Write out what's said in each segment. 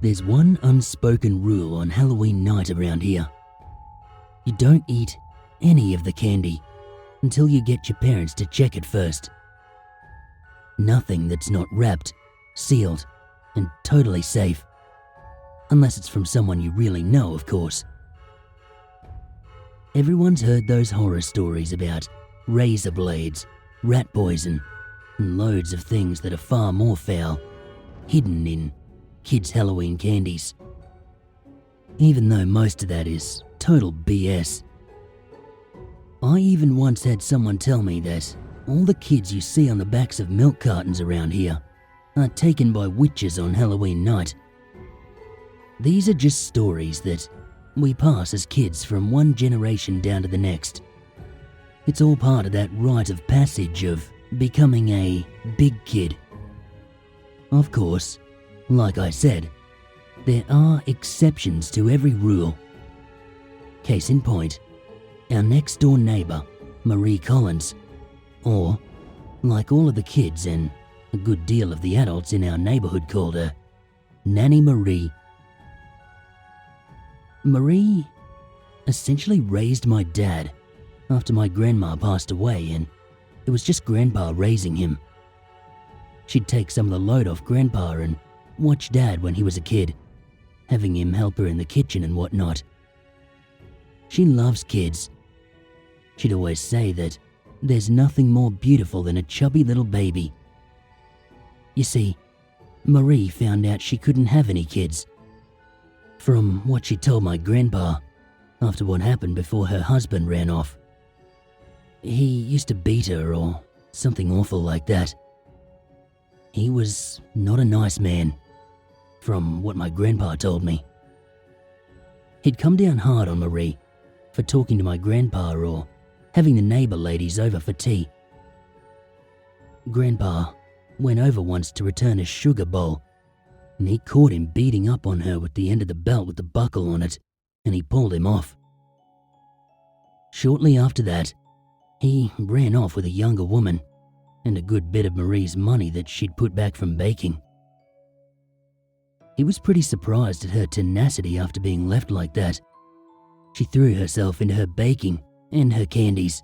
There's one unspoken rule on Halloween night around here. You don't eat any of the candy until you get your parents to check it first. Nothing that's not wrapped, sealed, and totally safe. Unless it's from someone you really know, of course. Everyone's heard those horror stories about razor blades, rat poison, and loads of things that are far more foul, hidden in kids' Halloween candies. Even though most of that is total BS. I even once had someone tell me that all the kids you see on the backs of milk cartons around here are taken by witches on Halloween night. These are just stories that we pass as kids from one generation down to the next. It's all part of that rite of passage of becoming a big kid. Of course, like I said, there are exceptions to every rule. Case in point, our next door neighbour, Marie Collins, or, like all of the kids and a good deal of the adults in our neighbourhood called her, Nanny Marie. Marie essentially raised my dad after my grandma passed away, and it was just Grandpa raising him. She'd take some of the load off Grandpa and watch Dad when he was a kid, having him help her in the kitchen and whatnot. She loves kids. She'd always say that there's nothing more beautiful than a chubby little baby. You see, Marie found out she couldn't have any kids. From what she told my grandpa, after what happened before her husband ran off. He used to beat her or something awful like that. He was not a nice man, from what my grandpa told me. He'd come down hard on Marie for talking to my grandpa or having the neighbour ladies over for tea. Grandpa went over once to return a sugar bowl, and he caught him beating up on her with the end of the belt with the buckle on it, and he pulled him off. Shortly after that, he ran off with a younger woman and a good bit of Marie's money that she'd put back from baking. He was pretty surprised at her tenacity after being left like that. She threw herself into her baking and her candies,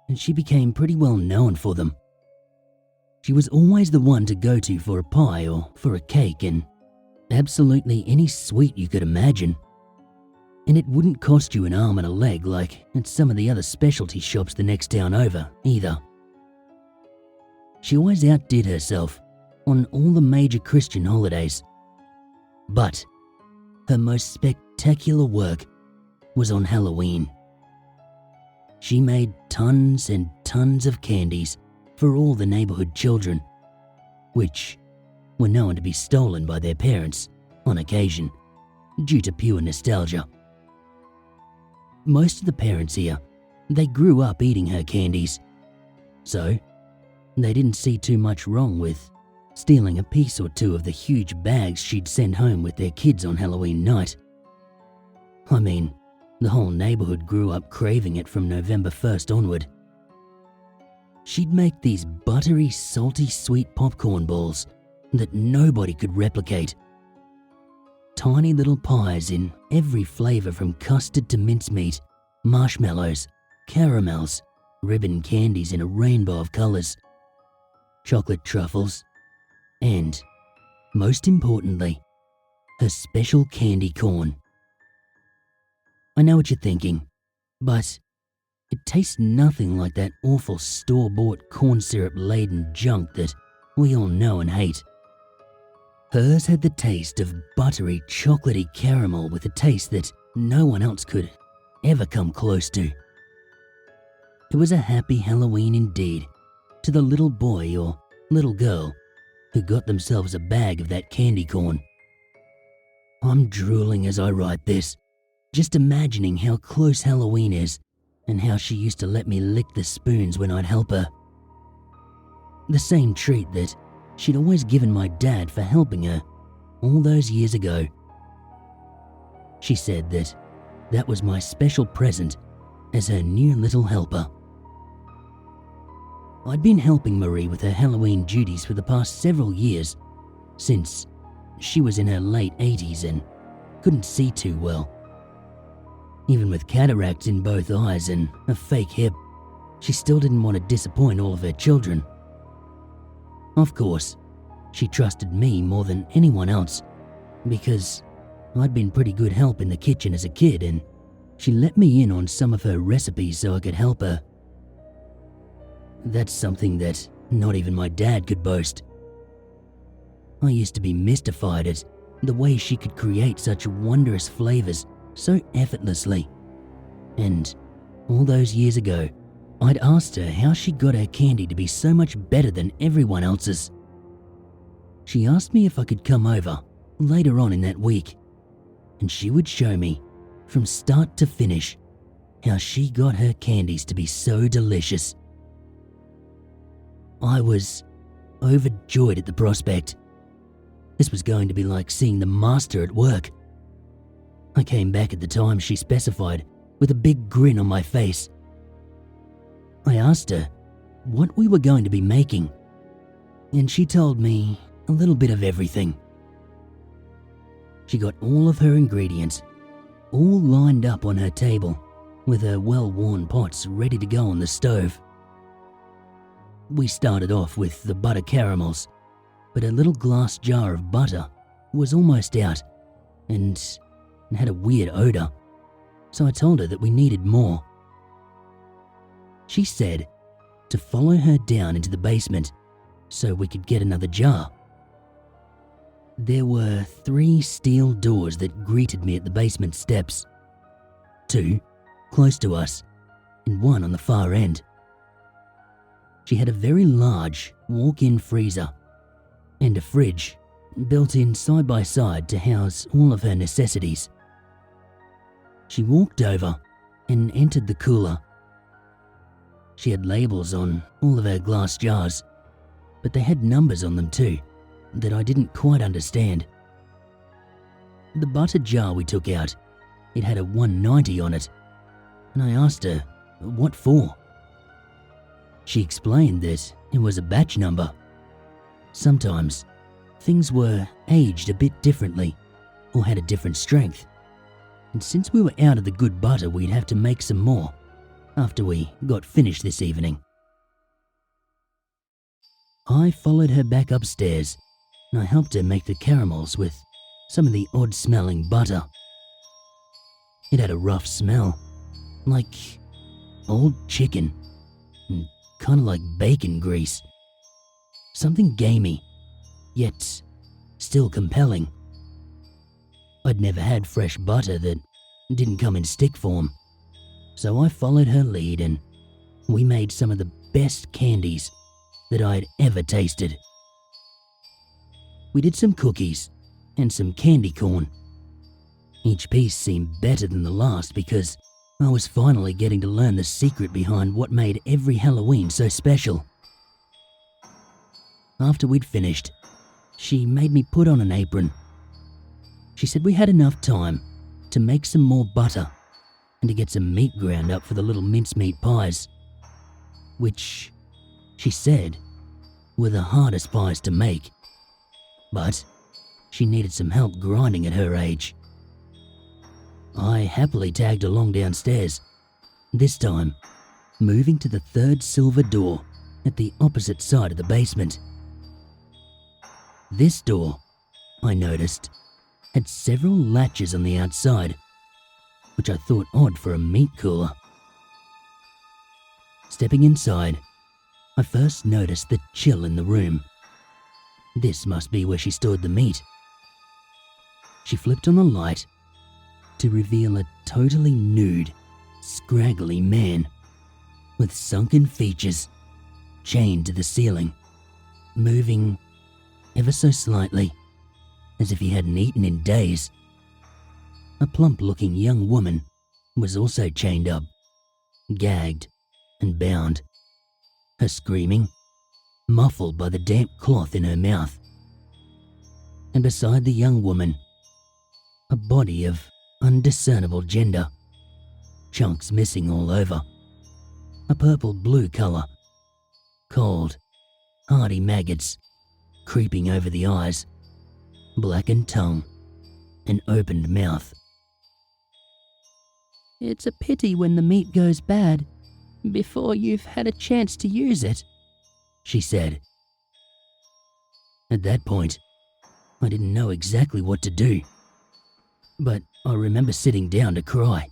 and she became pretty well known for them. She was always the one to go to for a pie or for a cake and absolutely any sweet you could imagine. And it wouldn't cost you an arm and a leg like at some of the other specialty shops the next town over, either. She always outdid herself on all the major Christian holidays. But her most spectacular work was on Halloween. She made tons and tons of candies for all the neighborhood children, which were known to be stolen by their parents on occasion due to pure nostalgia. Most of the parents here, they grew up eating her candies, so they didn't see too much wrong with stealing a piece or two of the huge bags she'd send home with their kids on Halloween night. I mean, the whole neighborhood grew up craving it from November 1st onward. She'd make these buttery, salty, sweet popcorn balls that nobody could replicate. Tiny little pies in every flavor from custard to mincemeat, marshmallows, caramels, ribbon candies in a rainbow of colors, chocolate truffles, and, most importantly, her special candy corn. I know what you're thinking, but it tastes nothing like that awful store-bought corn syrup-laden junk that we all know and hate. Hers had the taste of buttery, chocolatey caramel with a taste that no one else could ever come close to. It was a happy Halloween indeed to the little boy or little girl who got themselves a bag of that candy corn. I'm drooling as I write this, just imagining how close Halloween is and how she used to let me lick the spoons when I'd help her. The same treat that she'd always given my dad for helping her all those years ago. She said that that was my special present as her new little helper. I'd been helping Marie with her Halloween duties for the past several years, since she was in her late 80s and couldn't see too well. Even with cataracts in both eyes and a fake hip, she still didn't want to disappoint all of her children. Of course, she trusted me more than anyone else because I'd been pretty good help in the kitchen as a kid, and she let me in on some of her recipes so I could help her. That's something that not even my dad could boast. I used to be mystified at the way she could create such wondrous flavors so effortlessly. And all those years ago, I'd asked her how she got her candy to be so much better than everyone else's. She asked me if I could come over later on in that week, and she would show me, from start to finish, how she got her candies to be so delicious. I was overjoyed at the prospect. This was going to be like seeing the master at work. I came back at the time she specified with a big grin on my face. I asked her what we were going to be making, and she told me a little bit of everything. She got all of her ingredients all lined up on her table with her well-worn pots ready to go on the stove. We started off with the butter caramels, but a little glass jar of butter was almost out and had a weird odor, so I told her that we needed more. She said to follow her down into the basement so we could get another jar. There were 3 steel doors that greeted me at the basement steps. 2 close to us and 1 on the far end. She had a very large walk-in freezer and a fridge built in side by side to house all of her necessities. She walked over and entered the cooler. She had labels on all of her glass jars, but they had numbers on them too that I didn't quite understand. The butter jar we took out, it had a 190 on it, and I asked her what for. She explained that it was a batch number. Sometimes things were aged a bit differently or had a different strength, and since we were out of the good butter, we'd have to make some more after we got finished this evening. I followed her back upstairs and I helped her make the caramels with some of the odd-smelling butter. It had a rough smell, like old chicken and kind of like bacon grease. Something gamey, yet still compelling. I'd never had fresh butter that didn't come in stick form, so I followed her lead and we made some of the best candies that I'd ever tasted. We did some cookies and some candy corn. Each piece seemed better than the last because I was finally getting to learn the secret behind what made every Halloween so special. After we'd finished, she made me put on an apron. She said we had enough time to make some more butter and to get some meat ground up for the little mincemeat pies, which, she said, were the hardest pies to make. But she needed some help grinding at her age. I happily tagged along downstairs, this time moving to the 3rd silver door at the opposite side of the basement. This door, I noticed, had several latches on the outside, which I thought odd for a meat cooler. Stepping inside, I first noticed the chill in the room. This must be where she stored the meat. She flipped on the light to reveal a totally nude, scraggly man with sunken features, chained to the ceiling, moving ever so slightly, as if he hadn't eaten in days. A plump-looking young woman was also chained up, gagged and bound, her screaming muffled by the damp cloth in her mouth. And beside the young woman, a body of undiscernible gender, chunks missing all over, a purple-blue color, cold, hardy maggots creeping over the eyes, blackened tongue, and opened mouth. "It's a pity when the meat goes bad before you've had a chance to use it," she said. At that point, I didn't know exactly what to do, but I remember sitting down to cry.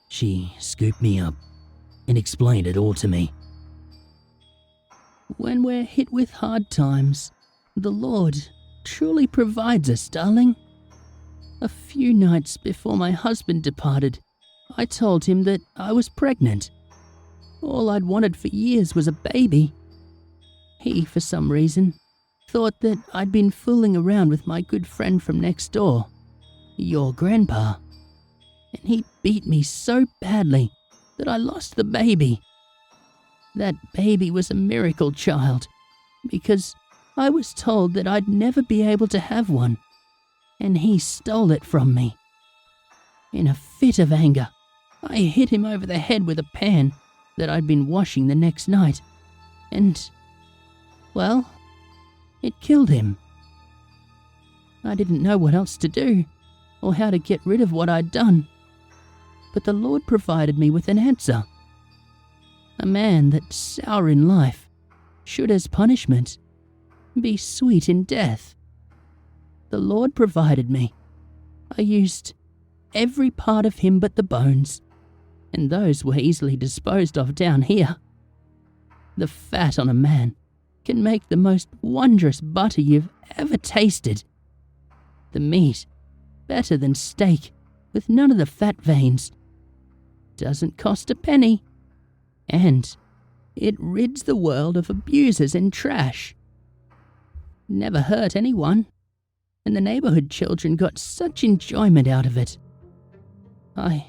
She scooped me up and explained it all to me. "When we're hit with hard times, the Lord truly provides us, darling. A few nights before my husband departed, I told him that I was pregnant. All I'd wanted for years was a baby. He, for some reason, thought that I'd been fooling around with my good friend from next door, your grandpa, and he beat me so badly that I lost the baby. That baby was a miracle child, because I was told that I'd never be able to have one, and he stole it from me. In a fit of anger, I hit him over the head with a pan that I'd been washing the next night, and, well, it killed him. I didn't know what else to do, or how to get rid of what I'd done, but the Lord provided me with an answer. A man that's sour in life should, as punishment, be sweet in death. The Lord provided me. I used every part of him but the bones, and those were easily disposed of down here. The fat on a man can make the most wondrous butter you've ever tasted. The meat, better than steak, with none of the fat veins. Doesn't cost a penny. And it rids the world of abusers and trash. Never hurt anyone, and the neighborhood children got such enjoyment out of it. I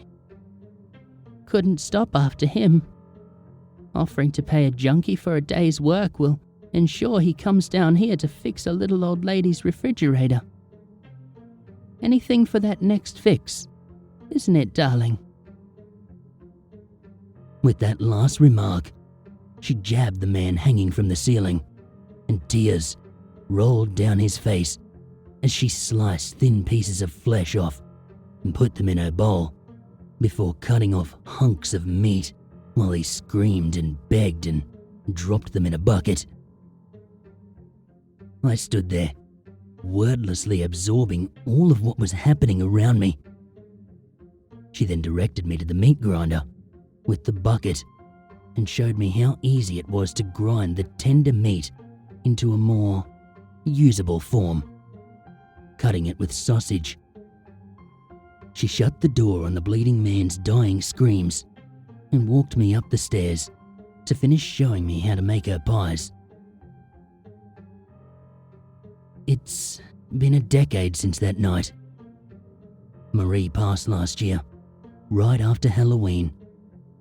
couldn't stop after him. Offering to pay a junkie for a day's work will ensure he comes down here to fix a little old lady's refrigerator. Anything for that next fix, isn't it, darling?" With that last remark, she jabbed the man hanging from the ceiling, and tears rolled down his face as she sliced thin pieces of flesh off and put them in her bowl before cutting off hunks of meat while he screamed and begged and dropped them in a bucket. I stood there, wordlessly absorbing all of what was happening around me. She then directed me to the meat grinder with the bucket and showed me how easy it was to grind the tender meat into a more usable form, cutting it with sausage. She shut the door on the bleeding man's dying screams and walked me up the stairs to finish showing me how to make her pies. It's been a decade since that night. Marie passed last year, right after Halloween,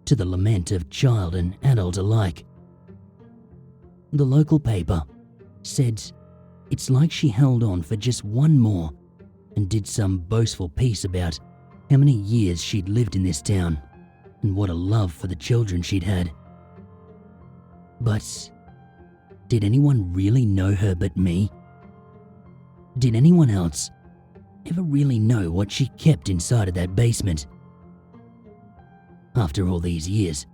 to the lament of child and adult alike. The local paper said it's like she held on for just one more and did some boastful piece about how many years she'd lived in this town and what a love for the children she'd had. But did anyone really know her but me? Did anyone else ever really know what she kept inside of that basement? After all these years,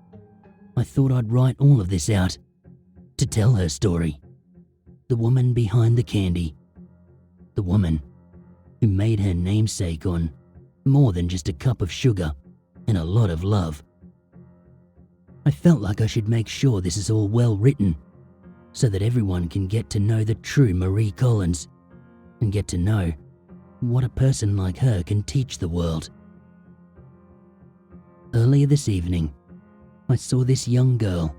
I thought I'd write all of this out to tell her story. The woman behind the candy. The woman who made her namesake on more than just a cup of sugar and a lot of love. I felt like I should make sure this is all well written so that everyone can get to know the true Marie Collins and get to know what a person like her can teach the world. Earlier this evening, I saw this young girl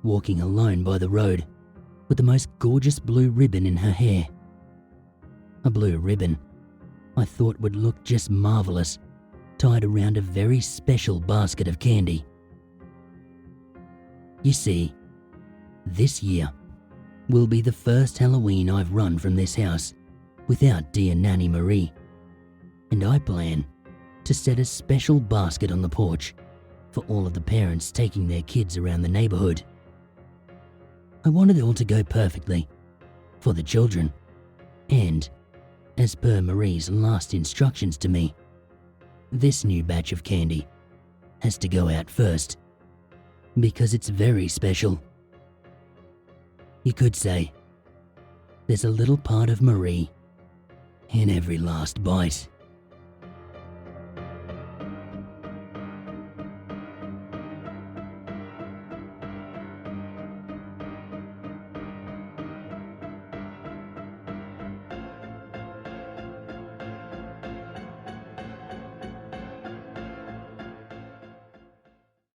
walking alone by the road with the most gorgeous blue ribbon in her hair. A blue ribbon I thought would look just marvelous tied around a very special basket of candy. You see, this year will be the first Halloween I've run from this house without dear Nanny Marie, and I plan to set a special basket on the porch for all of the parents taking their kids around the neighborhood. I wanted it all to go perfectly for the children, And, as per Marie's last instructions to me, this new batch of candy has to go out first because it's very special. You could say there's a little part of Marie in every last bite.